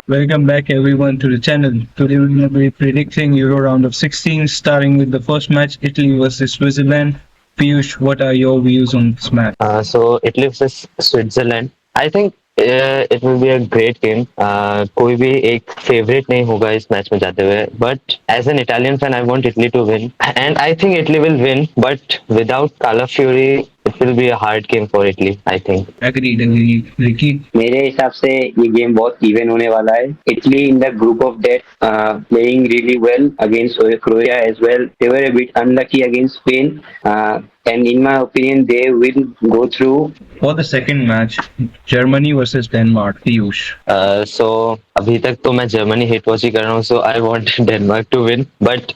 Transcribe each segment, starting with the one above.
Welcome back everyone to the channel. Today we're going to be predicting Euro round of 16, starting with the first match, Italy versus Switzerland. Piyush, what are your views on this match? So Italy versus Switzerland. I think it will be a great game. कोई भी एक favorite नहीं होगा इस match में जाते हुए. But as an Italian fan, I want Italy to win, and I think Italy will win. But without Calafiori, it will be a hard game for Italy. I think. Agreed. Ricky? मेरे हिसाब से ये game बहुत even होने वाला है. Italy in the group of death playing really well against Croatia as well. They were a bit unlucky against Spain and in my opinion they will go through. For the second match, Germany versus Denmark. Piyush? So अभी तक तो मैं Germany hate watch ही कर रहा हूँ, so I want Denmark to win. But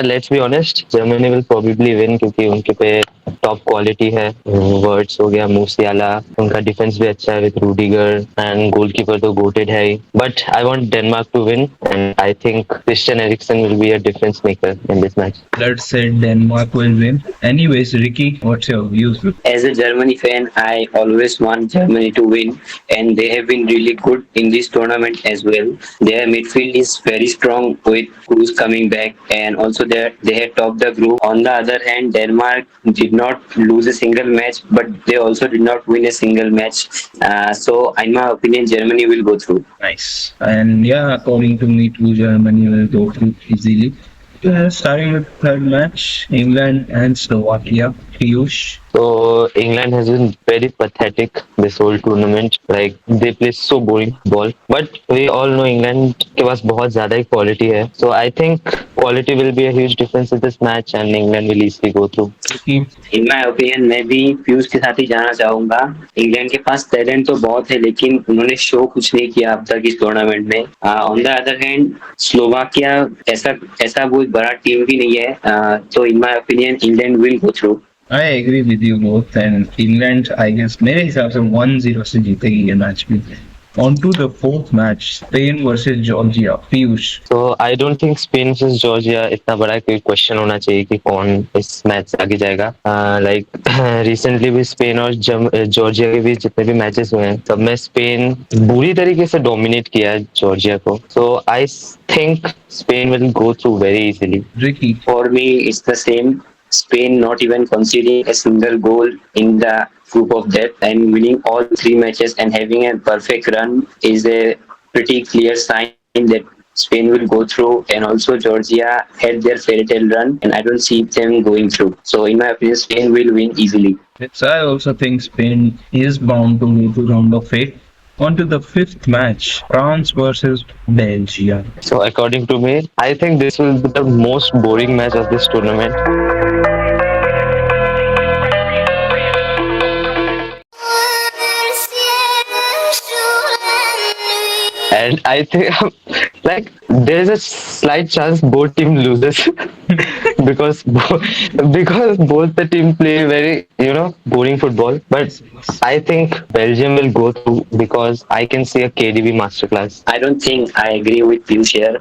let's be honest, Germany will probably win क्योंकि उनके पे टॉप क्वालिटी है. वर्ड्स हो गया, मूसियाला, उनका डिफेंस भी अच्छा है विद रूडिगर, एंड गोलकीपर तो गोटेड है ही. But I want Denmark to win and I think Christian Eriksen will be a difference maker in this match. Let's say Denmark will win. Anyways, Ricky, what's your views? As a Germany fan, I always want Germany to win, and they have been really good in this tournament as well. Their midfield is very strong with Kroos coming back, and also they had topped the group. On the other hand, Denmark did not lose a single match, but they also did not win a single match. So, in my opinion, Germany will go through. Nice. And yeah, according to me too, Germany will go through easily. Starting with third match, England and Slovakia. Piyush? So England has been very pathetic this whole tournament. Like they play so boring ball. But we all know England के पास बहुत ज़्यादा ही quality है. So I think quality will be a huge difference in this match and England will easily go through. In my opinion मैं भी पीयूष के साथ ही जाना चाहूंगा. इंग्लैंड के पास टैलेंट तो बहुत है लेकिन उन्होंने शो कुछ नहीं किया अब तक इस टूर्नामेंट में. On the other hand Slovakia ऐसा ऐसा कोई बड़ा टीम भी नहीं है. तो in my opinion England will go through. I agree with you both, and England, I guess, मेरे हिसाब से 1-0 से जीतेगी ये मैच भी. On to the fourth match, Spain versus Georgia. Piyush? So I don't think Spain versus Georgia इतना बड़ा कोई क्वेश्चन होना चाहिए कि कौन इस मैच से आगे जाएगा. लाइक रिसेंटली भी स्पेन और जॉर्जिया के बीच जितने भी मैचेस हुए हैं सब में स्पेन बुरी तरीके से डोमिनेट किया है जॉर्जिया को. So I think Spain will go through very easily. Ricky? For me, it's the same. Spain not even conceding a single goal in the group of death and winning all three matches and having a perfect run is a pretty clear sign that Spain will go through. And also Georgia had their fairy tale run and I don't see them going through. So in my opinion, Spain will win easily. Yes, I also think Spain is bound to go to round of 8. On to the fifth match, France versus Belgium. So according to me, I think this will be the most boring match of this tournament. And I think like there's a slight chance both team loses because because both the team play very boring football. But I think Belgium will go through because I can see a KDB masterclass. I don't think I agree with you here.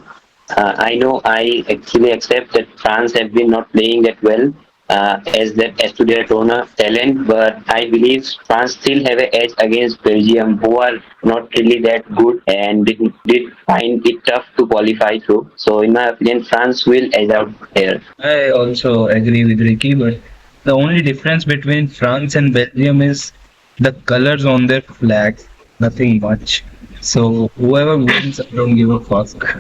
I know I actually accept that France have been not playing that well as to their talent, but I believe France still have an edge against Belgium, who are not really that good and did find it tough to qualify through. So in my opinion, France will edge out here. I also agree with Ricky, but the only difference between France and Belgium is the colors on their flag. Nothing much. So whoever wins, I don't give a fuck.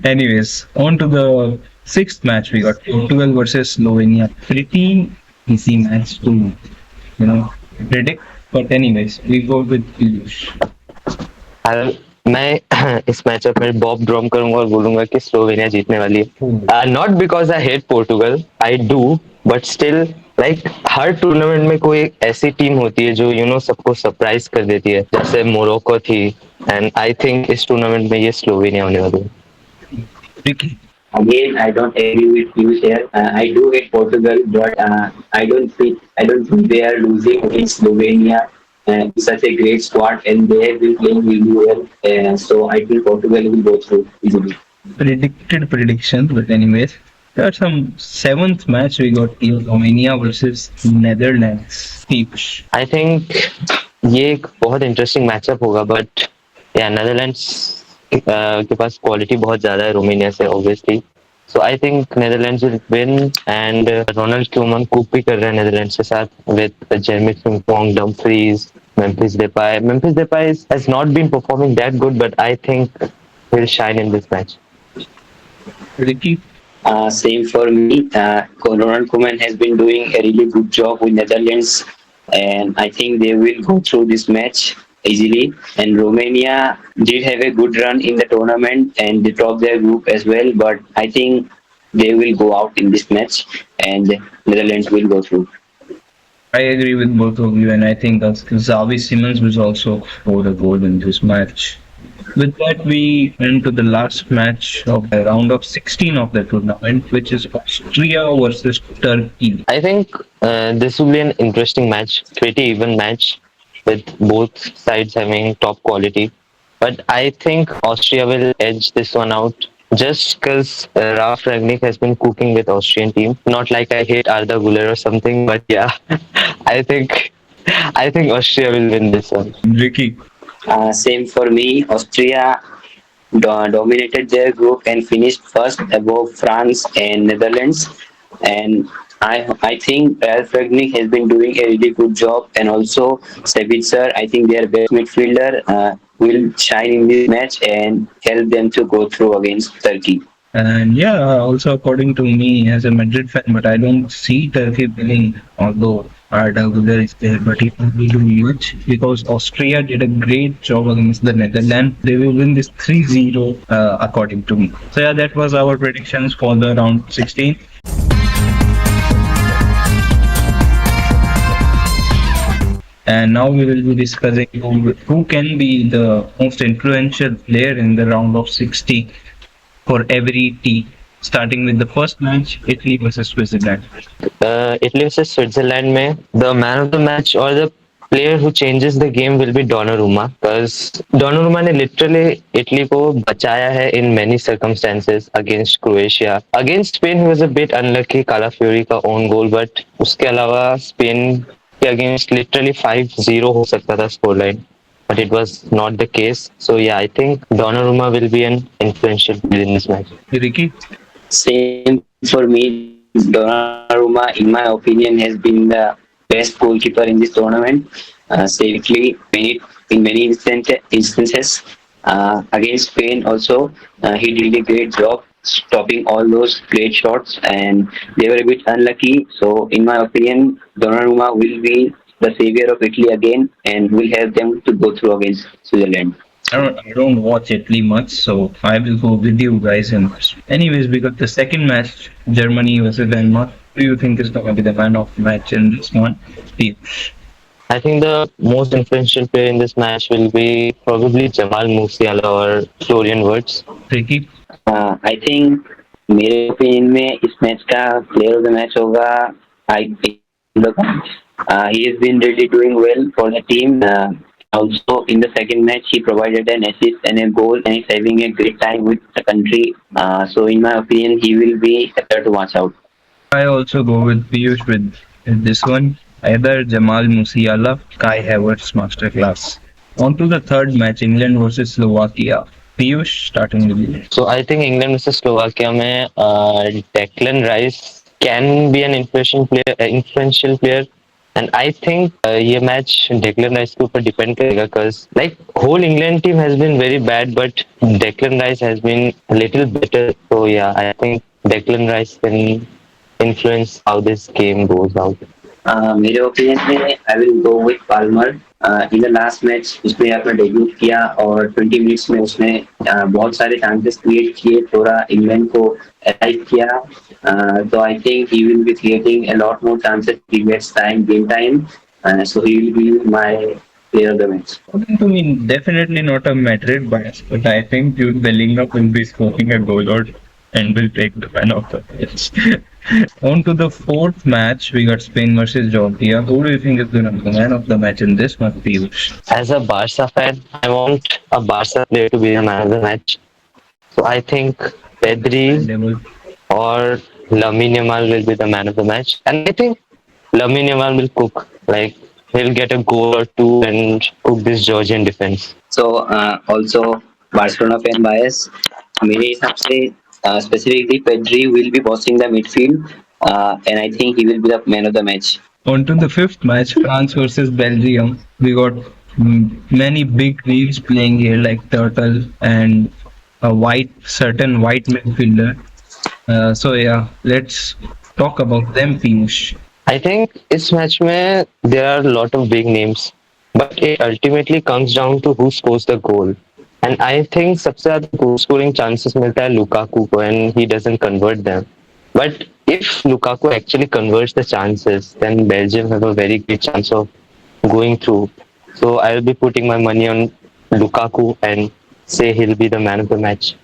Anyways, on to the sixth match. We got Portugal versus Slovenia. Pretty easy match to predict. But anyways, we go with Piyush. मैं इस matchup में Bob drawn करूंगा और बोलूंगा कि Slovenia जीतने वाली है. Not because I hate Portugal, I do, but still like her tournament में कोई ऐसी टीम होती है जो सबको सरप्राइज कर देती है, जैसे मोरक्को थी. एंड आई थिंक इस टूर्नामेंट में ये स्लोवेनिया होने वाली है. Again, I don't agree with you here. I do hate Portugal, but I don't think they are losing against Slovenia. Such a great squad, and they have been playing really well. So I think Portugal will go through easily. Predicted predictions, but anyways, got some seventh match. We got Romania versus Netherlands. Piyush. I think ये एक बहुत interesting matchup होगा, but yeah Netherlands के पास quality बहुत ज्यादा है Romania से obviously. So I think Netherlands will win. And Ronald Koeman coach भी कर रहे हैं नेदरलैंड्स के साथ with Jeremie Frimpong, Dumfries, Memphis Depay. Memphis Depay has not been performing that good, but I think he'll shine in this match. Ricky? Same for me. Ronald Koeman has been doing a really good job with Netherlands, and I think they will go through this match easily. And Romania did have a good run in the tournament, and they topped their group as well. But I think they will go out in this match, and Netherlands will go through. I agree with both of you, and I think that Xavi Simons will also score a goal in this match. With that, we went to the last match of the round of 16 of the tournament, which is Austria versus Turkey. I think this will be an interesting match, pretty even match with both sides having top quality. But I think Austria will edge this one out just because Ralf Rangnick has been cooking with Austrian team. Not like I hate Arda Güler or something, but yeah, I think Austria will win this one. Ricky? Same for me. Austria dominated their group and finished first above France and Netherlands. And I think Ralf Rangnick has been doing a really good job. And also Sabitzer, I think their best midfielder will shine in this match and help them to go through against Turkey. And yeah, also according to me as a Madrid fan, but I don't see Turkey winning, although Arda Güler is there, but he won't be doing much because Austria did a great job against the Netherlands. They will win this 3-0 according to me. So yeah, that was our predictions for the round 16. And now we will be discussing who can be the most influential player in the round of 16 for every team. Starting with the first match, Italy versus Switzerland. Italy versus Switzerland में the man of the match or the player who changes the game will be Donnarumma because Donnarumma ने literally Italy को बचाया है in many circumstances against Croatia. Against Spain he was a bit unlucky, Calafiori का own goal, but उसके अलावा Spain के against literally 5-0 हो सकता था scoreline. But it was not the case. So yeah, I think Donnarumma will be an influential player in this match. Ricky? Same for me. Donnarumma, in my opinion, has been the best goalkeeper in this tournament. Safely, in many instances, against Spain also, he did a great job stopping all those great shots, and they were a bit unlucky. So, in my opinion, Donnarumma will be the savior of Italy again, and will help them to go through against Switzerland. I don't watch Italy much, so I will go with you guys in this. Anyways, we got the second match, Germany versus Denmark. Who do you think is going to be the man of the match in this one? Piyush. I think the most influential player in this match will be probably Jamal Musiala or Florian Wirtz. Ricky? I think मेरे opinion में इस match का player of the match होगा आई he has been really doing well for the team. Also, in the second match, he provided an assist and a goal, and he's having a great time with the country. So, in my opinion, he will be a player to watch out. I also go with Piyush with this one. Either Jamal Musiala, Kai Havertz masterclass. On to the third match, England versus Slovakia. Piyush, starting with you. So I think England versus Slovakia में Declan Rice can be an influential player. And I think ये match Declan Rice के ऊपर depend करेगा because like whole England team has been very bad, but Declan Rice has been a little better. So yeah, I think Declan Rice can influence how this game goes out. मेरे opinion में I will go with Palmer. In the last match उसने अपना debut किया और 20 minutes में उसने बहुत सारे चांसेस क्रिएट किए, थोड़ा इंग्लैंड को अटैक किया. तो I think he will be creating a lot more chances. He gets game time, so he will be my player of the match. According to me, definitely not a Madrid bias, but I think Jude Bellingham will be scoring a goal or and will take the man of the match. On to the fourth match, we got Spain versus Georgia. Who do you think is going to be the man of the match in this one, Piyush? As a Barca fan, I want a Barca player to be the man of the match. So I think Pedri or Lamine Yamal will be the man of the match. And I think Lamine Yamal will cook. Like, he'll get a goal or two and cook this Georgian defense. So also Barcelona fan bias, मेरे हिसाब से specifically Pedri will be bossing the midfield and I think he will be the man of the match. On to the fifth match, France versus Belgium. We got many big names playing here, like Turtle and a certain white midfielder. So yeah, let's talk about them, Piyush. I think इस match में there are a lot of big names, but it ultimately comes down to who scores the goal. And I think सबसे ज़्यादा goal scoring chances मिलता है Lukaku को, and he doesn't convert them. But if Lukaku actually converts the chances, then Belgium have a very great chance of going through. So I'll be putting my money on Lukaku and say he'll be the man of the match.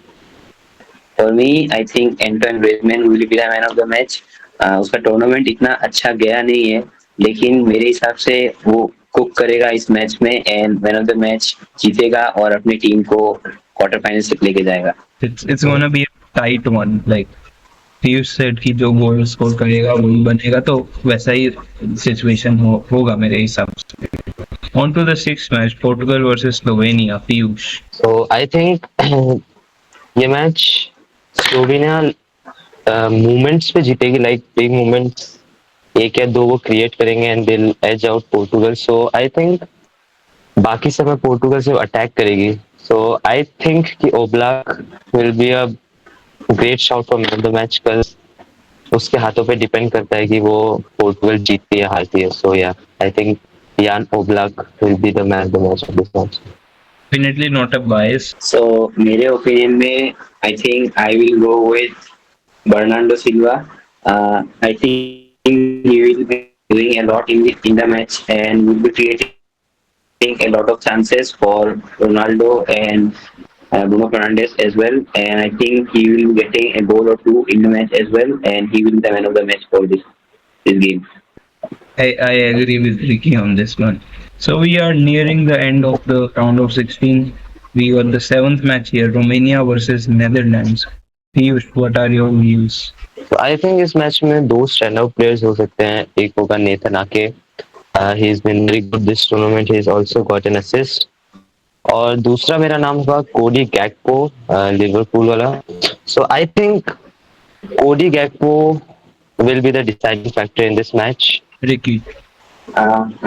For me I think Anton Griezmann will be the man of the match. उसका tournament इतना अच्छा गया नहीं है, लेकिन मेरे हिसाब से वो कुक करेगा इस मैच में and man of the match जीतेगा और अपनी टीम को क्वार्टर फाइनल तक लेके जाएगा. It's gonna be a tight one. Like Piyush said कि जो गोल स्कोर करेगा वही बनेगा, तो वैसा ही सिचुएशन होगा मेरे हिसाब से. On to the sixth match, Portugal versus Slovenia. Piyush. So I think ये मैच स्लोवेनिया मूवमेंट्स पे जीतेगी, लाइक बिग मूवमेंट्स एक या दो वो क्रिएट करेंगे and they will edge out Portugal. So I think बाकी समय पोर्टुगल से अटैक करेगी. सो आई थिंक कि Oblak will be a great shot for man of the match, because उसके हाथों पे डिपेंड करता है कि वो पोर्टुगल जीतती है हारती है. सो या आई थिंक यान Oblak will be the man of the match of this match. Definitely not a bias. सो मेरे ओपिनियन में I think I will go with Bernardo Silva. I think he will be doing a lot in the match and will be creating a lot of chances for Ronaldo and Bruno Fernandes as well. And I think he will be getting a goal or two in the match as well, and he will be the man of the match for this game. I agree with Ricky on this one. So we are nearing the end of the round of 16. We got the seventh match here, Romania versus Netherlands. Piyush, what are your views? तो I think इस match में दो stand out players हो सकते हैं. एक होगा Nathan Ake, he is been very good this tournament, he is also got an assist. और दूसरा मेरा नाम होगा कोडी गैक्पो, लिवरपूल वाला. सो I think Cody Gakpo will be the deciding factor in this match. Ricky.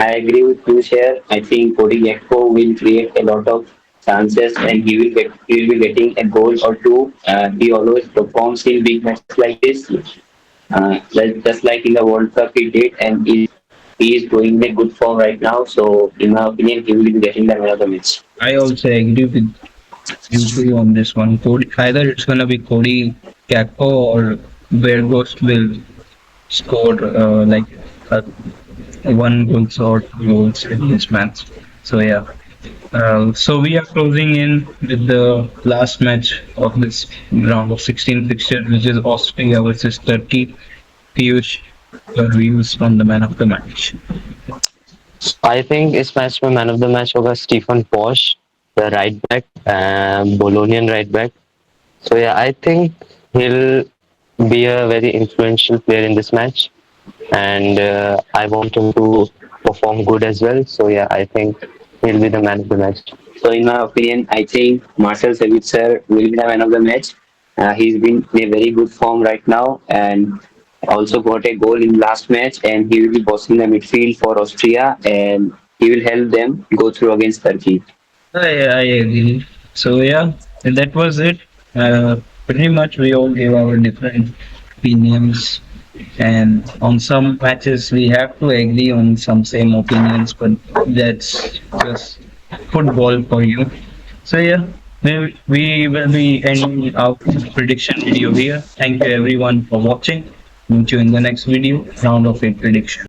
I agree with Piyush here. I think Cody Gakpo will create a lot of chances and he will be getting a goal or two. He always performs in big matches like this, just like in the World Cup he did, and he is going in a good form right now. So in my opinion, he will be getting the man of the match. I also agree with you two on this one. Either it's gonna be Cody Gakpo or Bergos will score like one goal or two goals in this match. So yeah. So we are closing in with the last match of this round of 16 fixture, which is Austria versus Turkey. Piyush, your views on the man of the match. I think इस match में man of the match होगा Stefan Posch, the right back, Bolognian right back. So yeah I think he'll be a very influential player in this match, and I want him to perform good as well. So yeah, I think he'll be the man of the match. So in my opinion, I think Marcel Sabitzer will be the man of the match. He's been in a very good form right now and also got a goal in last match, and he will be bossing the midfield for Austria and he will help them go through against Turkey. I agree. So yeah, that was it. Pretty much we all gave our different opinions, and on some matches we have to agree on some same opinions, but that's just football for you. So yeah, we will be ending our prediction video here. Thank you everyone for watching. Meet you in the next video, round of 8 prediction.